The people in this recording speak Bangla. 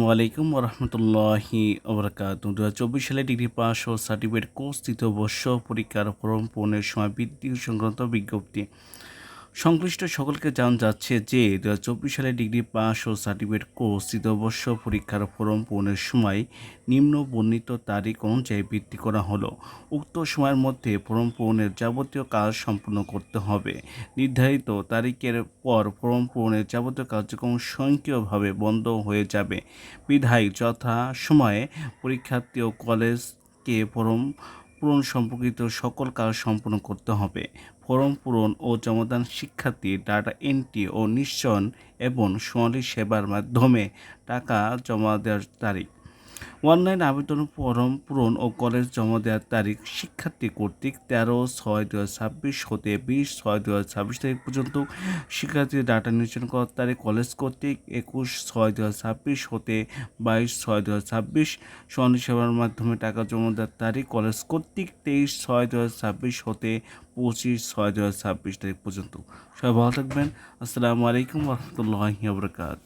ওয়ালাইকুম ওরহমতুল্লাহি ওবরাকাতুহ 2024 সালে ডিগ্রি পাস ও সার্টিফিকেট কোর্স তৃতীয় বর্ষ পরীক্ষার ফর্ম পূরণের সময় বৃদ্ধি সংক্রান্ত বিজ্ঞপ্তি সংশ্লিষ্ট সকলকে জানানো যাচ্ছে যে 2024 সালে ডিগ্রি পাস ও সার্টিফিকেট কোর্স তৃতীয় বর্ষ পরীক্ষার ফর্ম পূরণের সময় নিম্ন বর্ণিত তারিখ অনুযায়ী বৃদ্ধি করা হলো। উক্ত সময়ের মধ্যে ফর্ম পূরণের যাবতীয় কাজ সম্পূর্ণ করতে হবে। নির্ধারিত তারিখের পর ফর্ম পূরণের যাবতীয় কার্যক্রম স্বয়ংক্রিয়ভাবে বন্ধ হয়ে যাবে। বিধায় যথাসময়ে পরীক্ষার্থী ও কলেজকে ফর্ম পূরণ সম্পর্কিত সকল কাজ সম্পূর্ণ করতে হবে। ফর্ম পূরণ ও জমাদান শিক্ষার্থী ডাটা এন্ট্রি ও নিশ্চয়ন এবং সোনালী সেবার মাধ্যমে টাকা জমা দেওয়ার তারিখ। অনলাইন আবেদন ফর্ম পূরণ ও কলেজ জমা দেওয়ার তারিখ শিক্ষার্থী কর্তৃক 13/6/2026 হতে 20/6/2026 তারিখ পর্যন্ত। শিক্ষার্থীর ডাটা নিশ্চয়ন করার তারিখ কলেজ কর্তৃক 21/6/2026 হতে 22/6/2026। সোনালী সেবার মাধ্যমে টাকা জমা দেওয়ার তারিখ কলেজ কর্তৃক 23/6/2026 হতে 25/6/2026 তারিখ পর্যন্ত। সবাই ভালো থাকবেন। আসসালামু আলাইকুম রহমতুল্লাহি ওয়া বারাকাতুহু।